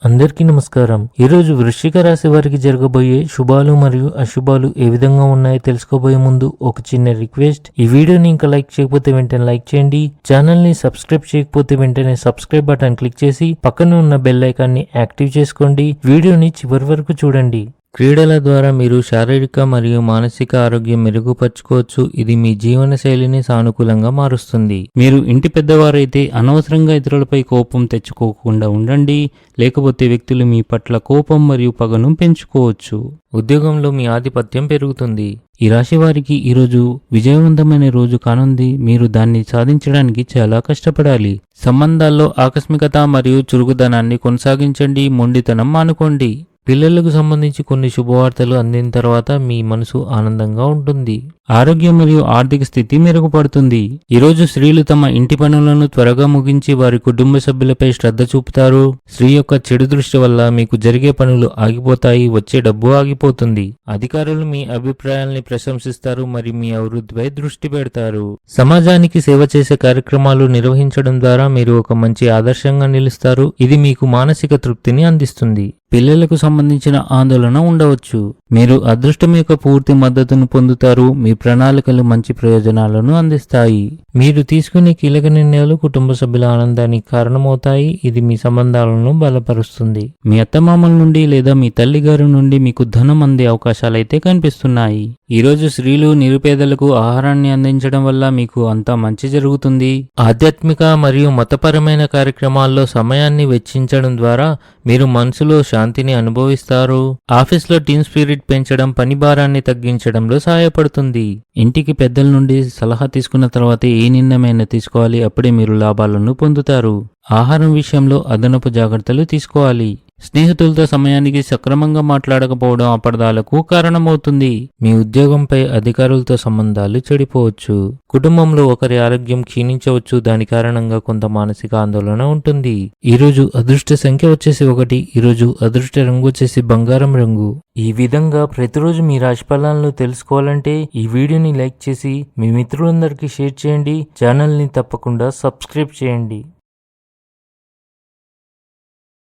అందరికీ నమస్కారం. ఈరోజు వృశ్చిక రాశి వారికి జరగబోయే శుభాలు మరియు అశుభాలు ఏ విధంగా ఉన్నాయో తెలుసుకోబోయే ముందు ఒక చిన్న రిక్వెస్ట్. ఈ వీడియోని ఇంకా లైక్ చేయకపోతే వెంటనే లైక్ చేయండి. ఛానల్ ని సబ్స్క్రైబ్ చేయకపోతే వెంటనే సబ్స్క్రైబ్ బటన్ క్లిక్ చేసి పక్కన ఉన్న బెల్ ఐకాన్ ని యాక్టివ్ చేసుకోండి. వీడియోని చివరి వరకు చూడండి. క్రీడల ద్వారా మీరు శారీరక మరియు మానసిక ఆరోగ్యం మెరుగుపరచుకోవచ్చు. ఇది మీ జీవన శైలిని సానుకూలంగా మారుస్తుంది. మీరు ఇంటి పెద్దవారైతే అనవసరంగా ఇతరులపై కోపం తెచ్చుకోకుండా ఉండండి, లేకపోతే వ్యక్తులు మీ పట్ల కోపం మరియు పగను పెంచుకోవచ్చు. ఉద్యోగంలో మీ ఆధిపత్యం పెరుగుతుంది. ఈ రాశి వారికి ఈరోజు విజయవంతమైన రోజు కానుంది. మీరు దాన్ని సాధించడానికి చాలా కష్టపడాలి. సంబంధాల్లో ఆకస్మికత మరియు చురుకుదనాన్ని కొనసాగించండి, మొండితనం మానుకోండి. పిల్లలకు సంబంధించి కొన్ని శుభవార్తలు అందిన తర్వాత మీ మనసు ఆనందంగా ఉంటుంది. ఆరోగ్యం మరియు ఆర్థిక స్థితి మెరుగుపడుతుంది. ఈరోజు స్త్రీలు తమ ఇంటి పనులను త్వరగా ముగించి వారి కుటుంబ సభ్యులపై శ్రద్ధ చూపుతారు. స్త్రీ యొక్క చెడు దృష్టి వల్ల మీకు జరిగే పనులు ఆగిపోతాయి, వచ్చే డబ్బు ఆగిపోతుంది. అధికారులు మీ అభిప్రాయాల్ని ప్రశంసిస్తారు మరియు మీ అభివృద్ధిపై దృష్టి పెడతారు. సమాజానికి సేవ చేసే కార్యక్రమాలు నిర్వహించడం ద్వారా మీరు ఒక మంచి ఆదర్శంగా నిలుస్తారు. ఇది మీకు మానసిక తృప్తిని అందిస్తుంది. పిల్లలకు సంబంధించిన ఆందోళన ఉండవచ్చు. మీరు అదృష్టం యొక్క పూర్తి మద్దతును పొందుతారు. మీ ప్రణాళికలు మంచి ప్రయోజనాలను అందిస్తాయి. మీరు తీసుకునే కీలక నిర్ణయాలు కుటుంబ సభ్యుల ఆనందానికి కారణమవుతాయి. ఇది మీ సంబంధాలను బలపరుస్తుంది. మీ అత్తమామల నుండి లేదా మీ తల్లిగారి నుండి మీకు ధనం అందే అవకాశాలైతే కనిపిస్తున్నాయి. ఈరోజు స్త్రీలు నిరుపేదలకు ఆహారాన్ని అందించడం వల్ల మీకు అంతా మంచి జరుగుతుంది. ఆధ్యాత్మిక మరియు మతపరమైన కార్యక్రమాల్లో సమయాన్ని వెచ్చించడం ద్వారా మీరు మనసులో శాంతిని అనుభవిస్తారు. ఆఫీస్లో టీమ్ స్పిరిట్ పెంచడం పని భారాన్ని తగ్గించడంలో సహాయపడుతుంది. ఇంటికి పెద్దల నుండి సలహా తీసుకున్న తర్వాత ఏ నిర్ణయమైనా తీసుకోవాలి, అప్పుడే మీరు లాభాలను పొందుతారు. ఆహారం విషయంలో అదనపు జాగ్రత్తలు తీసుకోవాలి. స్నేహితులతో సమయానికి సక్రమంగా మాట్లాడకపోవడం అపార్థాలకు కారణమవుతుంది. మీ ఉద్యోగంపై అధికారులతో సంబంధాలు చెడిపోవచ్చు. కుటుంబంలో ఒకరి ఆరోగ్యం క్షీణించవచ్చు. దాని కారణంగా కొంత మానసిక ఆందోళన ఉంటుంది. ఈరోజు అదృష్ట సంఖ్య వచ్చేసి 1. ఈరోజు అదృష్ట రంగు వచ్చేసి బంగారం రంగు. ఈ విధంగా ప్రతిరోజు మీ రాశి ఫలాలను తెలుసుకోవాలంటే ఈ వీడియోని లైక్ చేసి మీ మిత్రులందరికీ షేర్ చేయండి. ఛానల్ని తప్పకుండా సబ్స్క్రైబ్ చేయండి.